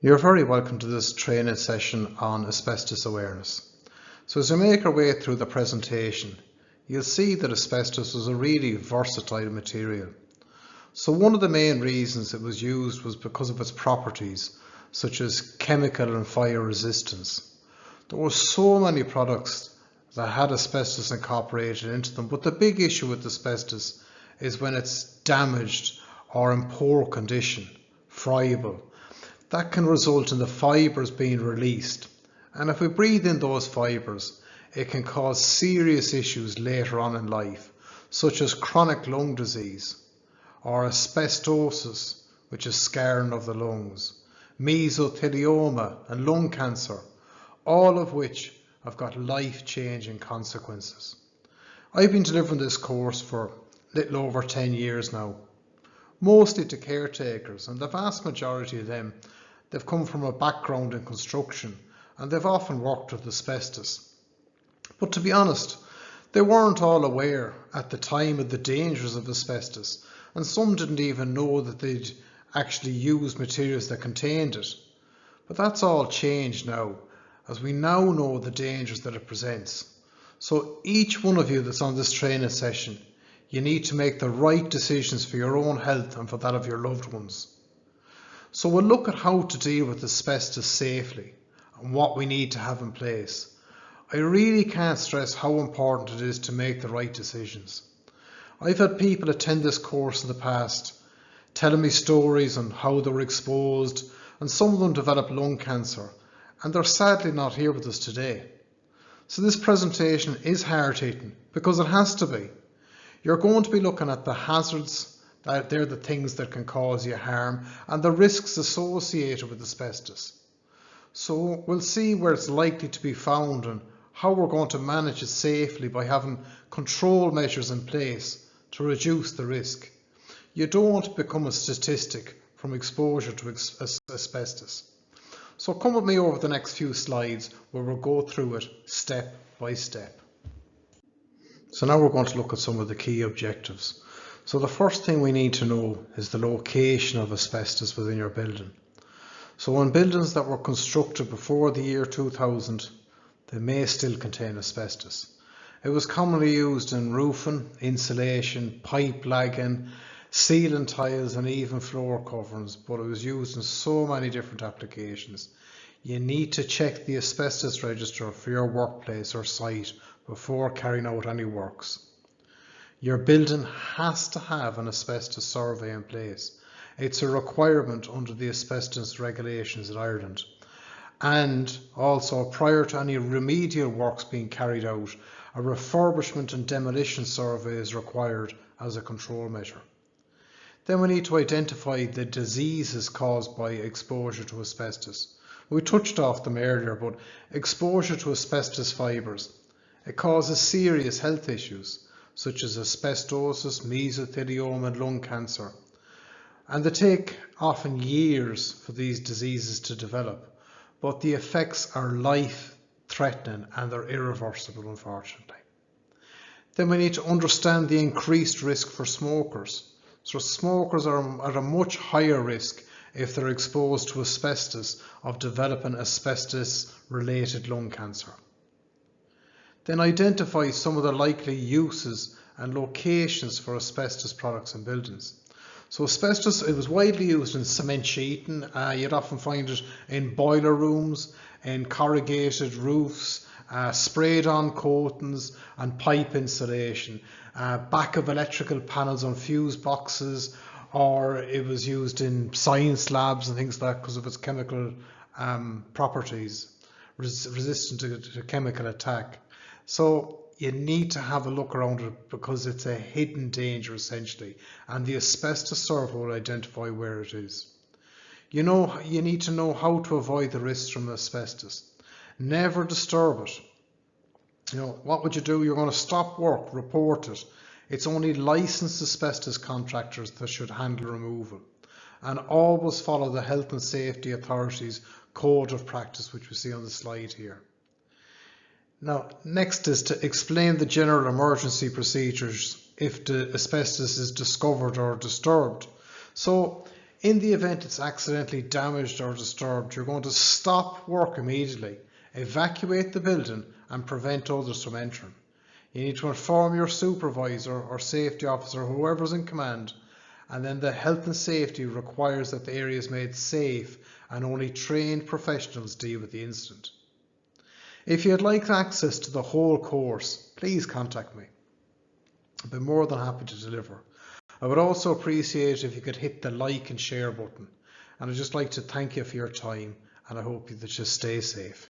You're very welcome to this training session on asbestos awareness. So as we make our way through the presentation, you'll see that asbestos was a really versatile material. So one of the main reasons it was used was because of its properties, such as chemical and fire resistance. There were so many products that had asbestos incorporated into them, but the big issue with asbestos is when it's damaged or in poor condition, friable. That can result in the fibres being released, and if we breathe in those fibres, it can cause serious issues later on in life, such as chronic lung disease, or asbestosis, which is scarring of the lungs, mesothelioma and lung cancer, all of which have got life-changing consequences. I've been delivering this course for a little over 10 years now, mostly to caretakers, and the vast majority of them, they've come from a background in construction and they've often worked with asbestos. But to be honest, they weren't all aware at the time of the dangers of asbestos, and some didn't even know that they'd actually used materials that contained it. But that's all changed now, as we now know the dangers that it presents. So each one of you that's on this training session, you need to make the right decisions for your own health and for that of your loved ones. So we'll look at how to deal with asbestos safely and what we need to have in place. I really can't stress how important it is to make the right decisions. I've had people attend this course in the past telling me stories on how they were exposed, and some of them developed lung cancer, and they're sadly not here with us today. So this presentation is hard-hitting because it has to be. You're going to be looking at the hazards. They're the things that can cause you harm, and the risks associated with asbestos. So we'll see where it's likely to be found and how we're going to manage it safely by having control measures in place to reduce the risk. You don't become a statistic from exposure to asbestos. So come with me over the next few slides where we'll go through it step by step. So now we're going to look at some of the key objectives. So the first thing we need to know is the location of asbestos within your building. So in buildings that were constructed before the year 2000, they may still contain asbestos. It was commonly used in roofing, insulation, pipe lagging, ceiling tiles and even floor coverings, but it was used in so many different applications. You need to check the asbestos register for your workplace or site before carrying out any works. Your building has to have an asbestos survey in place. It's a requirement under the asbestos regulations in Ireland. And also, prior to any remedial works being carried out, a refurbishment and demolition survey is required as a control measure. Then we need to identify the diseases caused by exposure to asbestos. We touched off them earlier, but exposure to asbestos fibres, it causes serious health issues, such as asbestosis, mesothelioma and lung cancer. And they take often years for these diseases to develop, but the effects are life-threatening and they're irreversible, unfortunately. Then we need to understand the increased risk for smokers. So smokers are at a much higher risk if they're exposed to asbestos of developing asbestos-related lung cancer. Then identify some of the likely uses and locations for asbestos products in buildings. So asbestos, it was widely used in cement sheeting. You'd often find it in boiler rooms, in corrugated roofs, sprayed on coatings and pipe insulation, back of electrical panels on fuse boxes, or it was used in science labs and things like that because of its chemical properties, resistant to chemical attack. So you need to have a look around it because it's a hidden danger essentially, and the asbestos survey will identify where it is. You need to know how to avoid the risks from asbestos. Never disturb it. What would you do? You're going to stop work, report it. It's only licensed asbestos contractors that should handle removal. And always follow the Health and Safety Authority's code of practice, which we see on the slide here. Now, next is to explain the general emergency procedures if the asbestos is discovered or disturbed. So In the event it's accidentally damaged or disturbed, you're going to stop work immediately, evacuate the building and prevent others from entering. You need to inform your supervisor or safety officer, whoever's in command, and then the health and safety requires that the area is made safe and only trained professionals deal with the incident. If you'd like access to the whole course, please contact me. I'd be more than happy to deliver. I would also appreciate if you could hit the like and share button. And I'd just like to thank you for your time, and I hope that you stay safe.